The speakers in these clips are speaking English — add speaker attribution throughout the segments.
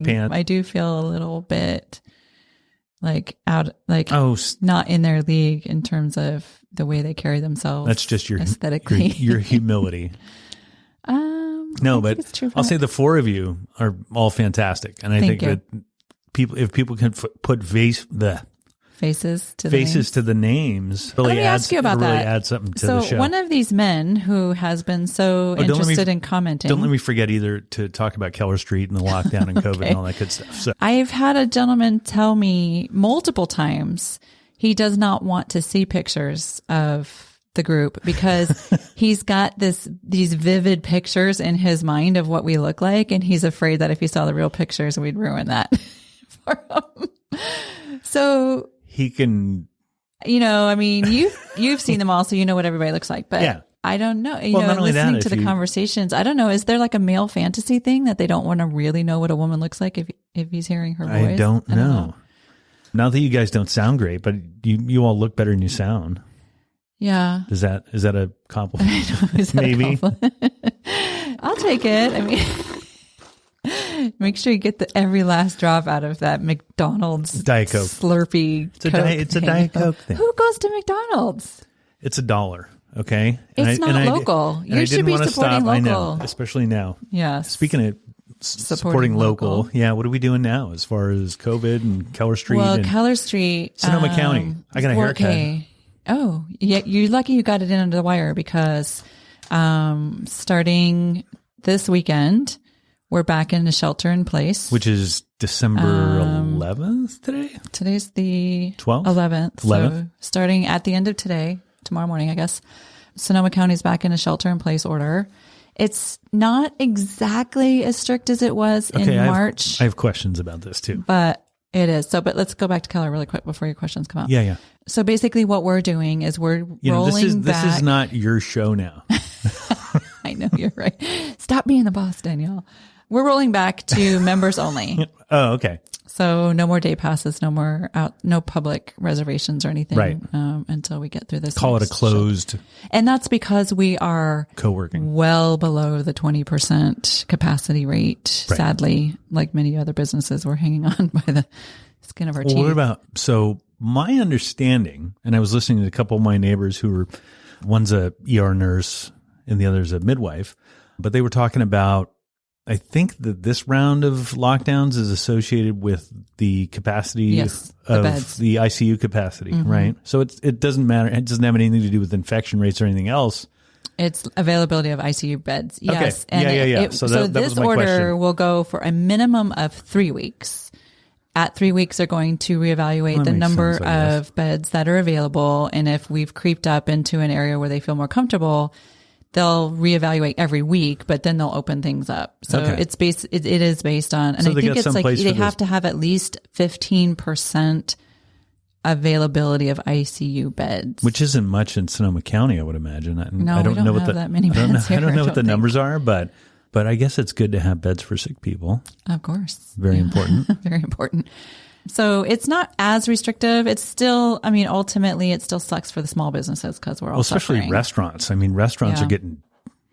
Speaker 1: pant.
Speaker 2: I do feel a little bit like not in their league in terms of the way they carry themselves.
Speaker 1: That's just your
Speaker 2: aesthetically,
Speaker 1: your humility. No, but I'll say the four of you are all fantastic, and I think that if people can put faces to the names, really
Speaker 2: let me ask you about that.
Speaker 1: Add something to the show.
Speaker 2: So one of these men who has been so interested in commenting.
Speaker 1: Don't let me forget either to talk about Keller Street and the lockdown and COVID and all that good stuff. So
Speaker 2: I've had a gentleman tell me multiple times he does not want to see pictures of the group because he's got these vivid pictures in his mind of what we look like, and he's afraid that if he saw the real pictures, we'd ruin that for him. So
Speaker 1: he can,
Speaker 2: I mean, you've seen them all, so you know what everybody looks like. But yeah. I don't know. Listening to the conversations, I don't know. Is there like a male fantasy thing that they don't want to really know what a woman looks like if he's hearing her voice?
Speaker 1: I don't know. Not that you guys don't sound great, but you all look better than you sound.
Speaker 2: Yeah.
Speaker 1: Is that a compliment? Maybe.
Speaker 2: I'll take it. I mean, make sure you get every last drop out of that McDonald's
Speaker 1: Diet Coke
Speaker 2: Slurpee.
Speaker 1: It's a Diet Coke thing.
Speaker 2: Who goes to McDonald's?
Speaker 1: It's $1. Okay.
Speaker 2: It's not local. You should be supporting local.
Speaker 1: I know, especially now.
Speaker 2: Yeah.
Speaker 1: Speaking of supporting local. Yeah. What are we doing now as far as COVID and Keller Street?
Speaker 2: Well, Keller Street.
Speaker 1: Sonoma County. I got a haircut.
Speaker 2: Okay. Oh, yeah. You're lucky you got it in under the wire because starting this weekend, we're back in the shelter in place.
Speaker 1: Which is December 11th today?
Speaker 2: Today's the
Speaker 1: 12th?
Speaker 2: 11th. So starting at the end of today, tomorrow morning, I guess, Sonoma County's back in a shelter in place order. It's not exactly as strict as it was in March.
Speaker 1: I have questions about this too.
Speaker 2: But it is. But let's go back to Keller really quick before your questions come up.
Speaker 1: Yeah.
Speaker 2: So basically what we're doing is we're rolling back.
Speaker 1: This is not your show now.
Speaker 2: I know, you're right. Stop being the boss, Danielle. We're rolling back to members only.
Speaker 1: Oh, okay.
Speaker 2: So no more day passes, no public reservations or anything,
Speaker 1: right.
Speaker 2: Until we get through this.
Speaker 1: Call it a closed.
Speaker 2: And that's because we are
Speaker 1: co-working
Speaker 2: well below the 20% capacity rate. Right. Sadly, like many other businesses, we're hanging on by the skin of our teeth.
Speaker 1: What about, so my understanding, and I was listening to a couple of my neighbors who were, one's a ER nurse and the other's a midwife, but they were talking about, I think that this round of lockdowns is associated with the capacity of the ICU capacity, right? So it doesn't matter. It doesn't have anything to do with infection rates or anything else.
Speaker 2: It's availability of ICU beds. Yes.
Speaker 1: Okay.
Speaker 2: And
Speaker 1: So
Speaker 2: this order will go for a minimum of 3 weeks. At 3 weeks, they're going to reevaluate the number of beds that are available. And if we've creeped up into an area where they feel more comfortable, they'll reevaluate every week, but then they'll open things up. So it is based on, and I think it's like they have to have at least 15% availability of ICU beds,
Speaker 1: which isn't much in Sonoma County, I would imagine.
Speaker 2: I don't know what that many beds.
Speaker 1: I don't know what the numbers are, but I guess it's good to have beds for sick people.
Speaker 2: Of course,
Speaker 1: very important.
Speaker 2: Very important. So it's not as restrictive. It's still, I mean, ultimately it still sucks for the small businesses because we're all
Speaker 1: especially
Speaker 2: suffering.
Speaker 1: Restaurants. I mean, restaurants are getting,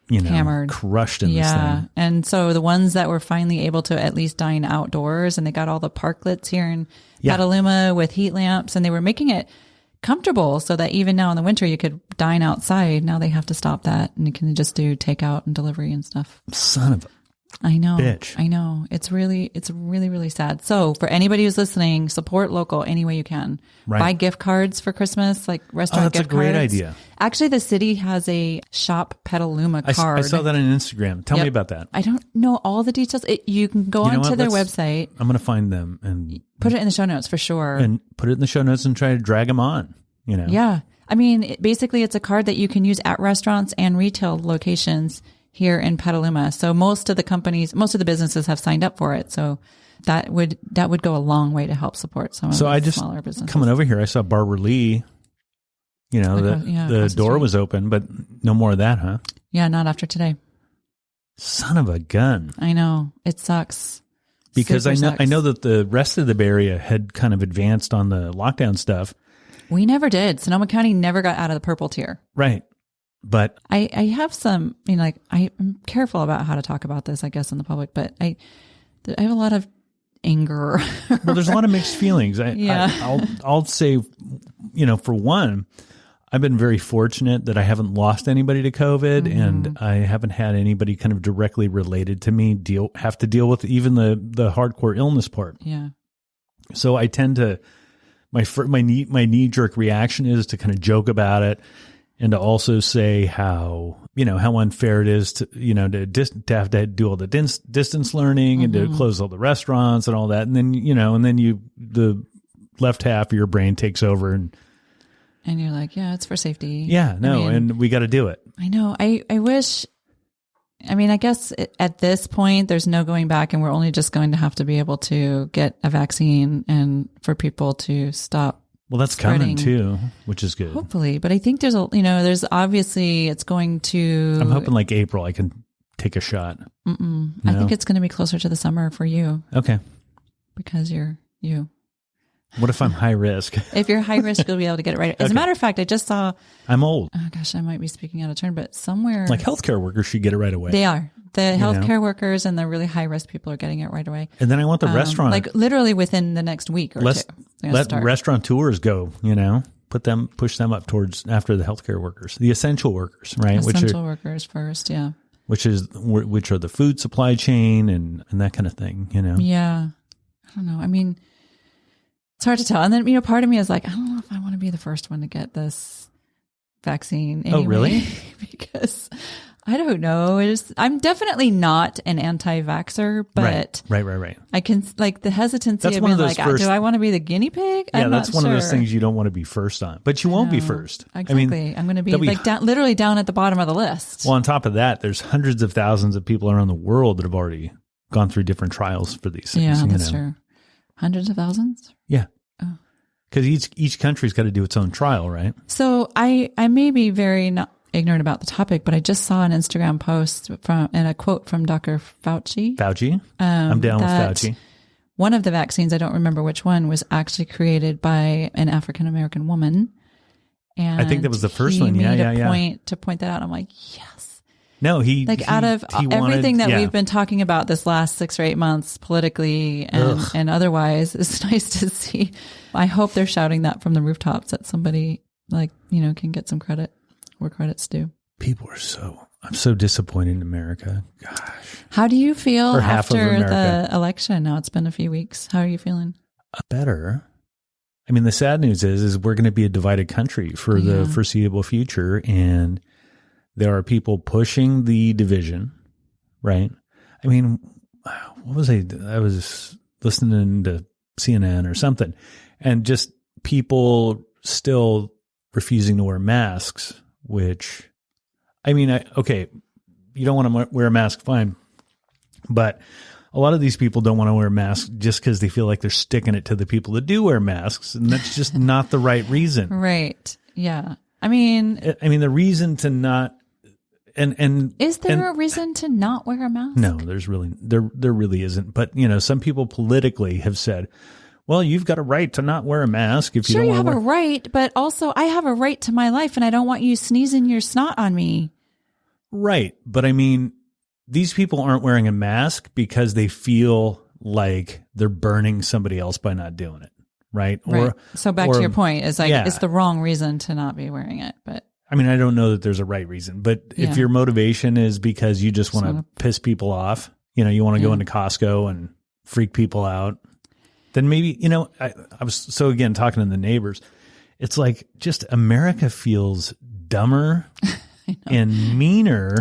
Speaker 1: hammered, crushed in this thing.
Speaker 2: And so the ones that were finally able to at least dine outdoors, and they got all the parklets here in Petaluma with heat lamps, and they were making it comfortable so that even now in the winter you could dine outside. Now they have to stop that, and you can just do takeout and delivery and stuff.
Speaker 1: Son of a
Speaker 2: I know.
Speaker 1: Bitch.
Speaker 2: I know. It's really, really sad. So for anybody who's listening, support local any way you can.
Speaker 1: Right.
Speaker 2: Buy gift cards for Christmas, like restaurant gift cards.
Speaker 1: That's a great idea.
Speaker 2: Actually, the city has a Shop Petaluma card.
Speaker 1: I saw that on Instagram. Tell me about that.
Speaker 2: I don't know all the details. You can go onto their website.
Speaker 1: I'm going to find them and
Speaker 2: put it in the show notes for sure.
Speaker 1: And put it in the show notes and try to drag them on,
Speaker 2: Yeah. I mean, basically it's a card that you can use at restaurants and retail locations here in Petaluma. So most of the businesses have signed up for it. So that would go a long way to help support some of the smaller businesses.
Speaker 1: Coming over here, I saw Barbara Lee, the door was open, but no more of that, huh?
Speaker 2: Yeah, not after today.
Speaker 1: Son of a gun.
Speaker 2: I know. It sucks.
Speaker 1: Because I know that the rest of the Bay Area had kind of advanced on the lockdown stuff.
Speaker 2: We never did. Sonoma County never got out of the purple tier.
Speaker 1: Right. But
Speaker 2: I have some, I'm careful about how to talk about this, I guess, in the public, but I have a lot of anger.
Speaker 1: Well, there's a lot of mixed feelings. I'll say, for one, I've been very fortunate that I haven't lost anybody to COVID, and I haven't had anybody kind of directly related to me have to deal with even the hardcore illness part.
Speaker 2: Yeah.
Speaker 1: So I tend to, my knee jerk reaction is to kind of joke about it, and to also say how unfair it is to have to do all the distance learning and to close all the restaurants and all that, and then the left half of your brain takes over and
Speaker 2: you're like, yeah, it's for safety.
Speaker 1: Yeah, no, and we got to do it.
Speaker 2: I know. I wish. I guess at this point, there's no going back, and we're only just going to have to be able to get a vaccine and for people to stop.
Speaker 1: Well, that's spreading. Coming too, which is good.
Speaker 2: Hopefully. But I think there's there's obviously it's going to.
Speaker 1: I'm hoping like April, I can take a shot.
Speaker 2: I think it's going to be closer to the summer for you.
Speaker 1: Okay.
Speaker 2: Because you're you.
Speaker 1: What if I'm high risk?
Speaker 2: If you're high risk, you'll be able to get it right. As a matter of fact, I just saw.
Speaker 1: I'm old.
Speaker 2: Oh gosh, I might be speaking out of turn, but somewhere.
Speaker 1: Like healthcare workers should get it right away.
Speaker 2: They are. The healthcare workers and the really high risk people are getting it right away.
Speaker 1: And then I want the restaurant.
Speaker 2: Like literally within the next week or two.
Speaker 1: Let restaurateurs go, push them up towards after the healthcare workers, the essential workers, right?
Speaker 2: Essential workers first, yeah.
Speaker 1: Which are the food supply chain and that kind of thing,
Speaker 2: Yeah. I don't know. It's hard to tell. And then, part of me is like, I don't know if I want to be the first one to get this vaccine. Anyway,
Speaker 1: oh, really?
Speaker 2: Because I don't know. I'm definitely not an anti-vaxxer, but
Speaker 1: right.
Speaker 2: I can the hesitancy of being like, do I want to be the guinea pig?
Speaker 1: Yeah, that's one of those things you don't want to be first on, but you won't be first.
Speaker 2: Exactly. I'm going to be literally down at the bottom of the list.
Speaker 1: Well, on top of that, there's hundreds of thousands of people around the world that have already gone through different trials for these things.
Speaker 2: Yeah, that's true. Hundreds of thousands?
Speaker 1: Yeah. Because each country's got to do its own trial, right?
Speaker 2: So I may be very not ignorant about the topic, but I just saw an Instagram post and a quote from Dr. Fauci.
Speaker 1: I'm down with Fauci.
Speaker 2: One of the vaccines, I don't remember which one, was actually created by an African-American woman. And
Speaker 1: I think that was the first one.
Speaker 2: He made a point to point that out. I'm like, yes.
Speaker 1: No,
Speaker 2: out of everything that we've been talking about this last 6 or 8 months politically and otherwise, it's nice to see. I hope they're shouting that from the rooftops that somebody can get some credit where credit's due.
Speaker 1: People I'm so disappointed in America. Gosh.
Speaker 2: How do you feel after the election? Now it's been a few weeks. How are you feeling?
Speaker 1: Better. The sad news is we're going to be a divided country for the foreseeable future, and there are people pushing the division, right? What was I was listening to CNN or something, and just people still refusing to wear masks, which, okay, you don't want to wear a mask, fine. But a lot of these people don't want to wear masks just because they feel like they're sticking it to the people that do wear masks. And that's just not the right reason.
Speaker 2: Right. Yeah.
Speaker 1: The reason to not, and
Speaker 2: is there a reason to not wear a mask?
Speaker 1: No, there really isn't. But some people politically have said, well, you've got a right to not wear a mask if you don't want to.
Speaker 2: Sure, you have a right, but also I have a right to my life, and I don't want you sneezing your snot on me.
Speaker 1: Right, but these people aren't wearing a mask because they feel like they're burning somebody else by not doing it, right?
Speaker 2: Right. So back to your point, it's it's the wrong reason to not be wearing it, but.
Speaker 1: I don't know that there's a right reason, but if your motivation is because you just want to piss people off, you want to go into Costco and freak people out, then maybe, I was, so again, talking to the neighbors, it's like just America feels dumber and meaner,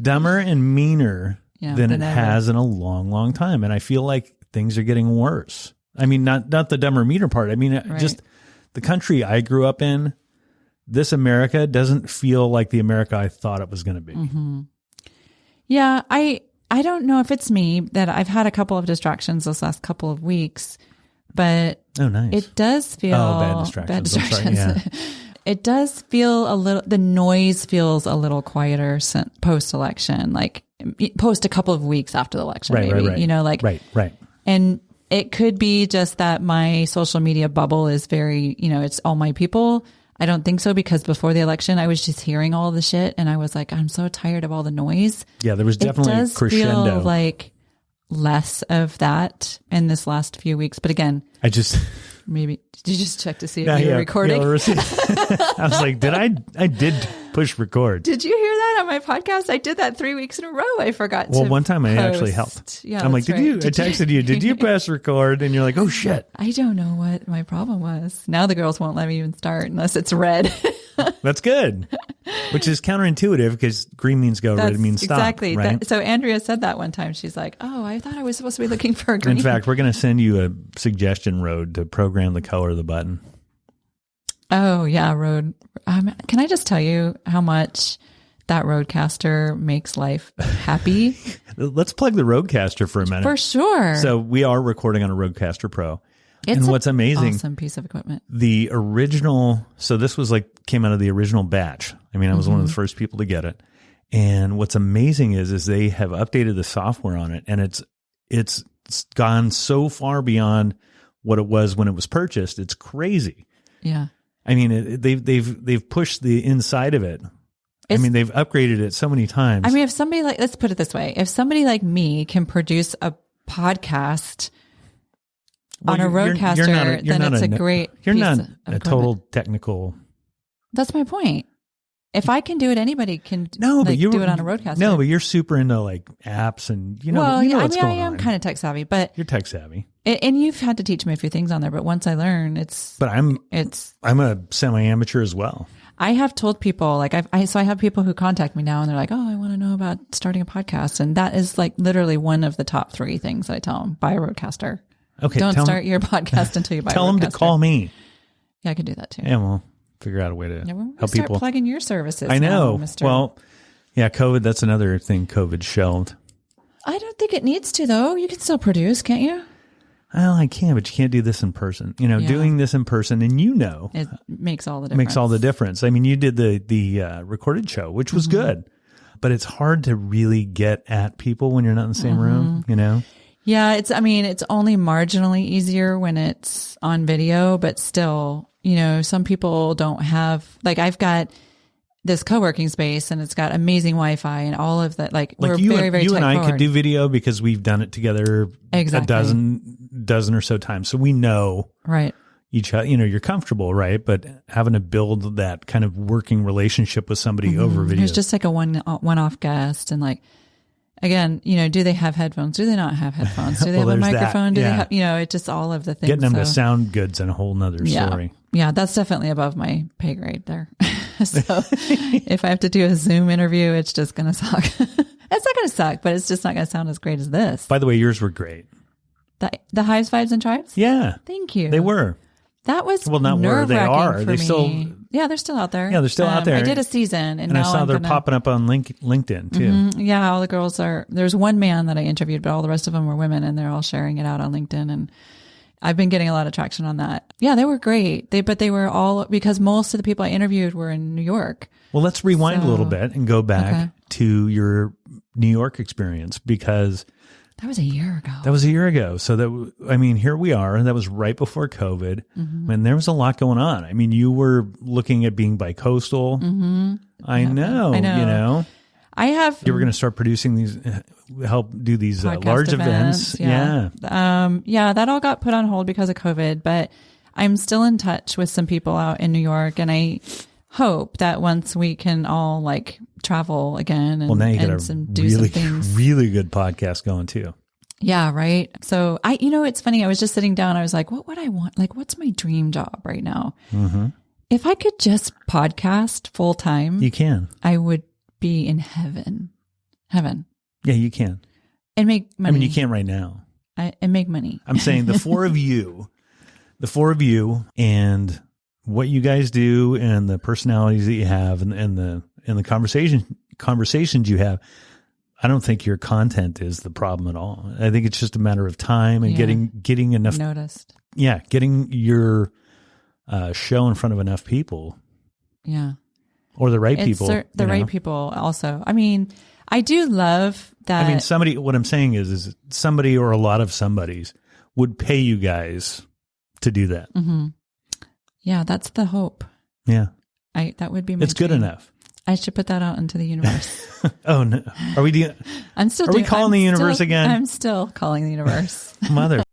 Speaker 1: dumber and meaner than it has in a long, long time. And I feel like things are getting worse. Not the dumber, meaner part. Just the country I grew up in, this America doesn't feel like the America I thought it was going to be.
Speaker 2: Mm-hmm. Yeah. I don't know if it's me that I've had a couple of distractions this last couple of weeks, but
Speaker 1: nice.
Speaker 2: It does feel
Speaker 1: bad distractions. Sorry,
Speaker 2: It does feel the noise feels a little quieter post-election, like post a couple of weeks after the election,
Speaker 1: right. Right.
Speaker 2: And it could be just that my social media bubble is very, it's all my people. I don't think so, because before the election, I was just hearing all the shit, and I was like, I'm so tired of all the noise.
Speaker 1: Yeah, there was definitely a crescendo.
Speaker 2: Feel less of that in this last few weeks. But again, maybe did you just check to see if you were recording?
Speaker 1: I was like, I did push record.
Speaker 2: Did you hear that on my podcast? I did that 3 weeks in a row. I forgot to.
Speaker 1: Well, one time I
Speaker 2: post.
Speaker 1: actually helped.
Speaker 2: Yeah,
Speaker 1: I'm like, I texted you, did you press record? And you're like, oh shit.
Speaker 2: I don't know what my problem was. Now the girls won't let me even start unless it's red.
Speaker 1: That's good. Which is counterintuitive because green means go, red means stop.
Speaker 2: Exactly.
Speaker 1: Right?
Speaker 2: So Andrea said that one time. She's like, oh, I thought I was supposed to be looking for a green.
Speaker 1: In fact, we're going to send you a suggestion road to program the color of the button.
Speaker 2: Oh, yeah, Rode. Can I just tell you how much that Rodecaster makes life happy?
Speaker 1: Let's plug the Rodecaster for a minute.
Speaker 2: For sure.
Speaker 1: So we are recording on a Rodecaster Pro. And what's amazing,
Speaker 2: awesome piece of equipment.
Speaker 1: The original, so this was came out of the original batch. I mean, I was one of the first people to get it. And what's amazing is they have updated the software on it, and it's gone so far beyond what it was when it was purchased. It's crazy.
Speaker 2: Yeah.
Speaker 1: I mean, they've pushed the inside of it. I mean, they've upgraded it so many times.
Speaker 2: I mean, if somebody let's put it this way, if somebody like me can produce a podcast on a Rodecaster, then it's a great
Speaker 1: You're
Speaker 2: piece
Speaker 1: not
Speaker 2: of
Speaker 1: a
Speaker 2: equipment.
Speaker 1: total technical.
Speaker 2: That's my point. If I can do it, anybody can do it on a Rodecaster.
Speaker 1: No, but you're super into apps and what's going on.
Speaker 2: I am kind of tech savvy, but
Speaker 1: you're tech savvy.
Speaker 2: And you've had to teach me a few things on there, but once I learn,
Speaker 1: But I'm a semi-amateur as well.
Speaker 2: I have told people I have people who contact me now and they're like, oh, I want to know about starting a podcast. And that is literally one of the top 3 things that I tell them. Buy a Rodecaster.
Speaker 1: Okay.
Speaker 2: Don't start your podcast until you buy a Rodecaster.
Speaker 1: Tell them to call me.
Speaker 2: Yeah, I can do that too.
Speaker 1: Yeah, well, figure out a way to help
Speaker 2: start
Speaker 1: people.
Speaker 2: Plugging your services.
Speaker 1: I know.
Speaker 2: Now, Mr.
Speaker 1: Well, yeah, COVID, that's another thing COVID shelved.
Speaker 2: I don't think it needs to, though. You can still produce, can't you?
Speaker 1: Well, I can, but you can't do this in person. Doing this in person, and
Speaker 2: it makes all the difference.
Speaker 1: Makes all the difference. I mean, you did the recorded show, which was good, but it's hard to really get at people when you're not in the same room,
Speaker 2: Yeah, it's only marginally easier when it's on video, but still, some people don't have, I've got this co-working space and it's got amazing Wi-Fi and all of that. We're very, very
Speaker 1: you and I
Speaker 2: forward.
Speaker 1: could do video because we've done it together a dozen or so times. So we know each other, you're comfortable, right? But having to build that kind of working relationship with somebody over video.
Speaker 2: There's just a one-off guest and again, do they have headphones? Do they not have headphones? Do they have a microphone? Do they have, it's just all of the things.
Speaker 1: Getting them to sound good's a whole nother story.
Speaker 2: Yeah, that's definitely above my pay grade there. So if I have to do a Zoom interview, it's just going to suck. It's not going to suck, but it's just not going to sound as great as this.
Speaker 1: By the way, yours were great.
Speaker 2: The Hives, Vibes, and Tribes?
Speaker 1: Yeah.
Speaker 2: Thank you.
Speaker 1: They were.
Speaker 2: That was
Speaker 1: they are.
Speaker 2: For
Speaker 1: they
Speaker 2: me.
Speaker 1: still.
Speaker 2: Yeah, they're still out there.
Speaker 1: Yeah, they're still out there.
Speaker 2: I did a season, and now
Speaker 1: I saw they're popping up on LinkedIn too.
Speaker 2: Yeah, all the girls are. There's one man that I interviewed, but all the rest of them were women, and they're all sharing it out on LinkedIn. And I've been getting a lot of traction on that. Yeah, they were great. But they were all because most of the people I interviewed were in New York.
Speaker 1: Well, let's rewind a little bit and go back to your New York experience because.
Speaker 2: That was a year ago. So here we are. And that was right before COVID. And there was a lot going on. I mean, you were looking at being bi-coastal. I know. I have.
Speaker 1: You were going to start producing these, help do these large events.
Speaker 2: Yeah. That all got put on hold because of COVID, but I'm still in touch with some people out in New York. And I hope that once we can all travel again and,
Speaker 1: now you got
Speaker 2: do some things.
Speaker 1: Really good podcast going too.
Speaker 2: Yeah. Right. So it's funny. I was just sitting down. I was like, what would I want? What's my dream job right now? If I could just podcast full time,
Speaker 1: you can,
Speaker 2: I would be in heaven.
Speaker 1: Yeah, you can.
Speaker 2: And make money.
Speaker 1: I mean, you can't right now.
Speaker 2: And make money.
Speaker 1: I'm saying the four of you and what you guys do and the personalities that you have and the conversations you have, I don't think your content is the problem at all. I think it's just a matter of time and getting enough
Speaker 2: noticed.
Speaker 1: Yeah, getting your show in front of enough people.
Speaker 2: Yeah.
Speaker 1: Or the right people.
Speaker 2: The right people also. I mean, I do love that.
Speaker 1: I mean, what I'm saying is somebody or a lot of somebodies would pay you guys to do that.
Speaker 2: Yeah, that's the hope.
Speaker 1: Yeah.
Speaker 2: That would be my
Speaker 1: It's
Speaker 2: dream.
Speaker 1: good enough.
Speaker 2: I should put that out into the universe.
Speaker 1: Oh no! Are we calling the universe again?
Speaker 2: I'm still calling the universe.
Speaker 1: Mother.